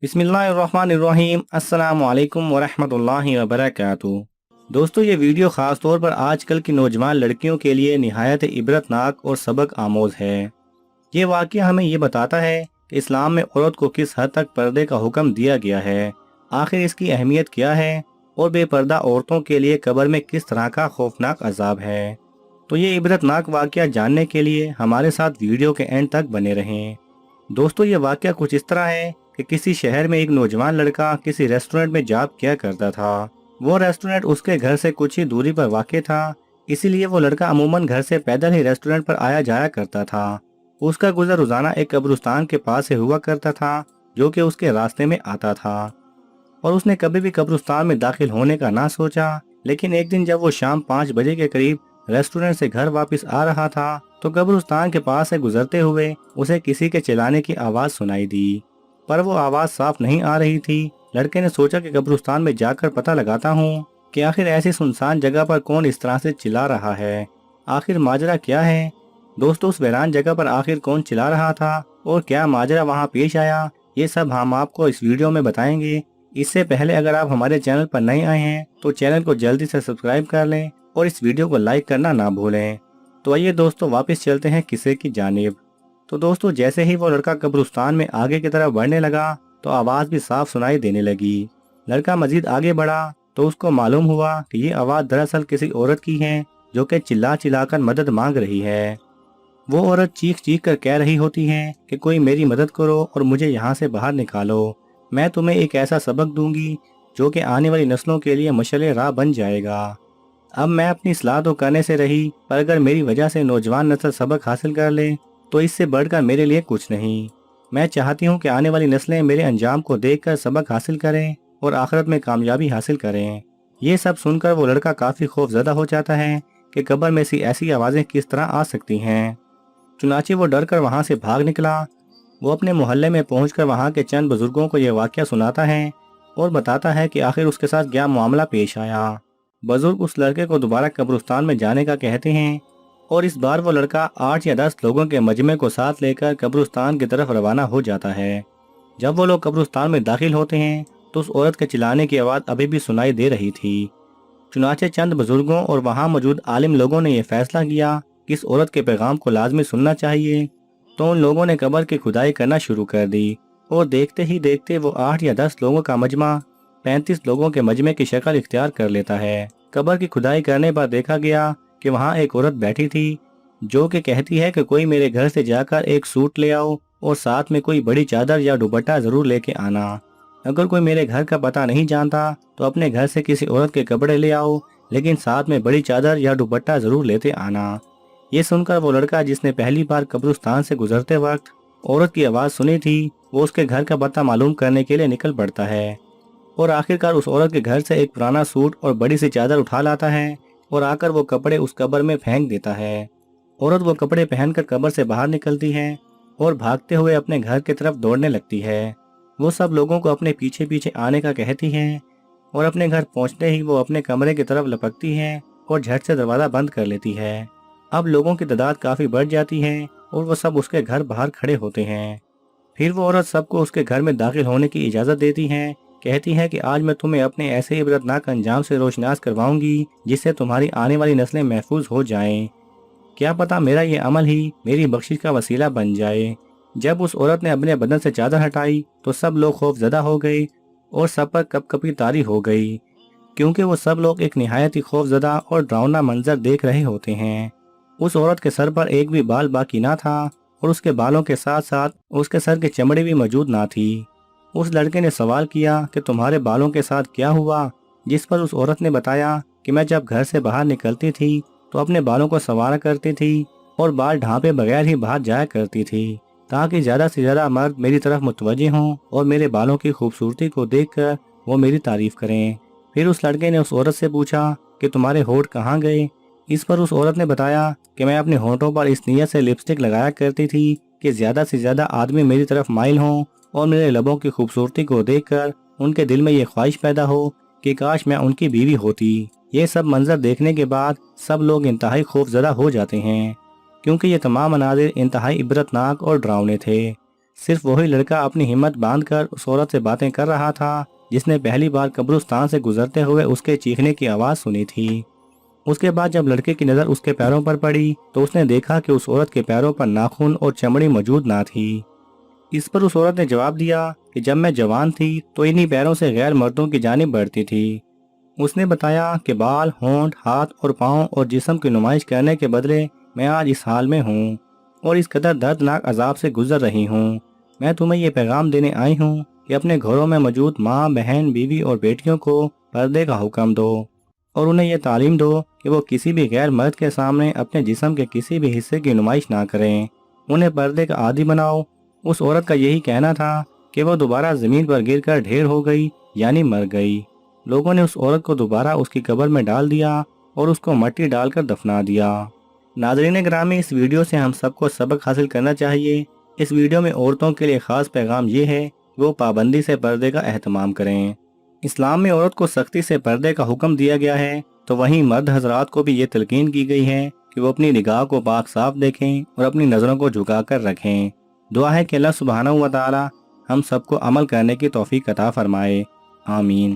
बिस्मिल्लाहिर्रहमानिर्रहीम अस्सलामुअलैकुम वरहमतुल्लाहि वबरकातुहू। दोस्तों, ये वीडियो ख़ास तौर पर आजकल की नौजवान लड़कियों के लिए निहायत इबरतनाक और सबक आमोज़ है। ये वाक़या हमें ये बताता है कि इस्लाम में औरत को किस हद तक पर्दे का हुक्म दिया गया है, आखिर इसकी अहमियत क्या है और बेपर्दा औरतों के लिए कब्र में किस तरह का खौफनाक अजाब है। तो ये इबरतनाक वाक़या जानने के लिए हमारे साथ वीडियो के एंड तक बने रहें। दोस्तों, ये वाक़या कुछ इस तरह है कि किसी शहर में एक नौजवान लड़का किसी रेस्टोरेंट में जॉब किया करता था। वो रेस्टोरेंट उसके घर से कुछ ही दूरी पर वाक़ था, इसीलिए वो लड़का अमूमन घर से पैदल ही रेस्टोरेंट पर आया जाया करता था। उसका गुजर रोजाना एक कब्रिस्तान के पास से हुआ करता था, जो कि उसके रास्ते में आता था, और उसने कभी भी कब्रिस्तान में दाखिल होने का ना सोचा। लेकिन एक दिन जब वो शाम 5 बजे के करीब रेस्टोरेंट से घर वापस आ रहा था, तो कब्रिस्तान के पास से गुजरते हुए उसे किसी के चिल्लाने की आवाज़ सुनाई दी, पर वो आवाज़ साफ नहीं आ रही थी। लड़के ने सोचा कि कब्रिस्तान में जाकर पता लगाता हूँ कि आखिर ऐसी सुनसान जगह पर कौन इस तरह से चिल्ला रहा है, आखिर माजरा क्या है। दोस्तों, उस वीरान जगह पर आखिर कौन चिल्ला रहा था और क्या माजरा वहाँ पेश आया, ये सब हम आपको इस वीडियो में बताएंगे। इससे पहले अगर आप हमारे चैनल पर नए आए हैं तो चैनल को जल्दी से सब्सक्राइब कर लें और इस वीडियो को लाइक करना ना भूलें। तो आइए दोस्तों, वापस चलते हैं किस्से की जानिब। तो दोस्तों, जैसे ही वो लड़का कब्रिस्तान में आगे की तरफ बढ़ने लगा तो आवाज़ भी साफ सुनाई देने लगी। लड़का मजीद आगे बढ़ा तो उसको मालूम हुआ कि ये आवाज़ दरअसल किसी औरत की है, जो कि चिल्ला चिल्लाकर मदद मांग रही है। वो औरत चीख चीख कर कह रही होती है कि कोई मेरी मदद करो और मुझे यहाँ से बाहर निकालो। मैं तुम्हें एक ऐसा सबक दूंगी जो कि आने वाली नस्लों के लिए मशाल राह बन जाएगा। अब मैं अपनी सलाह तो करने से रही, पर अगर मेरी वजह से नौजवान नस्ल सबक हासिल कर ले तो इससे बढ़कर मेरे लिए कुछ नहीं। मैं चाहती हूँ कि आने वाली नस्लें मेरे अंजाम को देखकर सबक हासिल करें और आखिरत में कामयाबी हासिल करें। ये सब सुनकर वो लड़का काफ़ी खौफजदा हो जाता है कि कब्र में सी ऐसी आवाज़ें किस तरह आ सकती हैं। चुनाचे वो डर कर वहाँ से भाग निकला। वो अपने मोहल्ले में पहुंचकर वहाँ के चंद बुजुर्गों को यह वाक़या सुनाता है और बताता है कि आखिर उसके साथ क्या मामला पेश आया। बुजुर्ग उस लड़के को दोबारा कब्रिस्तान में जाने का कहते हैं और इस बार वो लड़का 8 या 10 लोगों के मजमे को साथ लेकर कब्रिस्तान की तरफ रवाना हो जाता है। जब वो लोग कब्रिस्तान में दाखिल होते हैं तो उस औरत के चिल्लाने की आवाज़ अभी भी सुनाई दे रही थी। चुनाचे चंद बुजुर्गों और वहाँ मौजूद आलिम लोगों ने यह फैसला किया कि इस औरत के पैगाम को लाजमी सुनना चाहिए। तो उन लोगों ने कब्र की खुदाई करना शुरू कर दी और देखते ही देखते वो 8 या 10 लोगों का मजमा 35 लोगों के मजमे की शक्ल इख्तियार कर लेता है। कब्र की खुदाई करने पर देखा गया कि वहाँ एक औरत बैठी थी, जो कि कहती है कि कोई मेरे घर से जाकर एक सूट ले आओ और साथ में कोई बड़ी चादर या दुपट्टा जरूर लेके आना। अगर कोई मेरे घर का पता नहीं जानता तो अपने घर से किसी औरत के कपड़े ले आओ, लेकिन साथ में बड़ी चादर या दुपट्टा जरूर लेते आना। ये सुनकर वो लड़का, जिसने पहली बार कब्रिस्तान से गुजरते वक्त औरत की आवाज़ सुनी थी, वो उसके घर का पता मालूम करने के लिए निकल पड़ता है और आखिरकार उस औरत के घर से एक पुराना सूट और बड़ी सी चादर उठा लाता है और आकर वो कपड़े उस कब्र में फेंक देता है। औरत वो कपड़े पहनकर कब्र से बाहर निकलती है और भागते हुए अपने घर की तरफ दौड़ने लगती है। वो सब लोगों को अपने पीछे पीछे आने का कहती है और अपने घर पहुंचते ही वो अपने कमरे की तरफ लपकती है और झट से दरवाज़ा बंद कर लेती है। अब लोगों की तादाद काफ़ी बढ़ जाती है और वो सब उसके घर बाहर खड़े होते हैं। फिर वो औरत सबको उसके घर में दाखिल होने की इजाज़त देती है। कहती है कि आज मैं तुम्हें अपने ऐसे इबरतनाक अंजाम से रोशनास करवाऊंगी जिससे तुम्हारी आने वाली नस्लें महफूज हो जाएं। क्या पता मेरा ये अमल ही मेरी बख्शिश का वसीला बन जाए। जब उस औरत ने अपने बदन से चादर हटाई तो सब लोग खौफजदा हो गए और सब पर कपकपी तारी हो गई, क्योंकि वो सब लोग एक निहायत ही खौफजदा और डरावना मंजर देख रहे होते हैं। उस औरत के सर पर एक भी बाल बाकी ना था और उसके बालों के साथ साथ उसके सर की चमड़ी भी मौजूद ना थी। उस लड़के ने सवाल किया कि तुम्हारे बालों के साथ क्या हुआ, जिस पर उस औरत ने बताया कि मैं जब घर से बाहर निकलती थी तो अपने बालों को संवारा करती थी और बाल ढांपे बगैर ही बाहर जाया करती थी, ताकि ज़्यादा से ज़्यादा मर्द मेरी तरफ मुतवज्जे हों और मेरे बालों की खूबसूरती को देखकर वो मेरी तारीफ करें। फिर उस लड़के ने उस औरत से पूछा कि तुम्हारे होंठ कहाँ गए। इस पर उस औरत ने बताया कि मैं अपने होंठों पर इस नीयत से लिपस्टिक लगाया करती थी कि ज़्यादा से ज़्यादा आदमी मेरी तरफ माइल हों और मेरे लबों की खूबसूरती को देखकर उनके दिल में ये ख्वाहिश पैदा हो कि काश मैं उनकी बीवी होती। ये सब मंजर देखने के बाद सब लोग इंतहाई खौफजदा हो जाते हैं, क्योंकि ये तमाम मनाजिर इंतहाई इबरतनाक और डरावने थे। صرف وہی لڑکا اپنی ہمت باندھ کر اس عورت سے باتیں کر رہا تھا جس نے پہلی بار قبرستان سے گزرتے ہوئے اس کے چیخنے کی آواز سنی تھی۔ اس کے بعد جب لڑکے کی نظر اس کے پیروں پر پڑی تو اس نے دیکھا کہ اس عورت کے پیروں پر ناخن اور چمڑی موجود نہ تھی۔ اس پر اس عورت نے جواب دیا کہ جب میں جوان تھی تو انہی پیروں سے غیر مردوں کی جانب بڑھتی تھی۔ اس نے بتایا کہ بال، ہونٹ، ہاتھ اور پاؤں اور جسم کی نمائش کرنے کے بدلے میں آج اس حال میں ہوں اور اس قدر دردناک عذاب سے گزر رہی ہوں۔ میں تمہیں یہ پیغام دینے آئی ہوں کہ اپنے گھروں میں موجود ماں، بہن، بیوی اور بیٹیوں کو پردے کا حکم دو اور انہیں یہ تعلیم دو کہ وہ کسی بھی غیر مرد کے سامنے اپنے جسم کے کسی بھی حصے کی نمائش نہ کریں۔ انہیں پردے کا عادی بناؤ۔ اس عورت کا یہی کہنا تھا کہ وہ دوبارہ زمین پر گر کر ڈھیر ہو گئی، یعنی مر گئی۔ لوگوں نے اس عورت کو دوبارہ اس کی قبر میں ڈال دیا اور اس کو مٹی ڈال کر دفنا دیا۔ ناظرین گرامی، اس ویڈیو سے ہم سب کو سبق حاصل کرنا چاہیے۔ اس ویڈیو میں عورتوں کے لیے خاص پیغام یہ ہے کہ وہ پابندی سے پردے کا اہتمام کریں۔ اسلام میں عورت کو سختی سے پردے کا حکم دیا گیا ہے، تو وہیں مرد حضرات کو بھی یہ تلقین کی گئی ہے کہ وہ اپنی نگاہ کو پاک صاف دیکھیں اور اپنی نظروں کو جھکا کر رکھیں۔ دعا ہے کہ اللہ سبحانہ و تعالی ہم سب کو عمل کرنے کی توفیق عطا فرمائے۔ آمین۔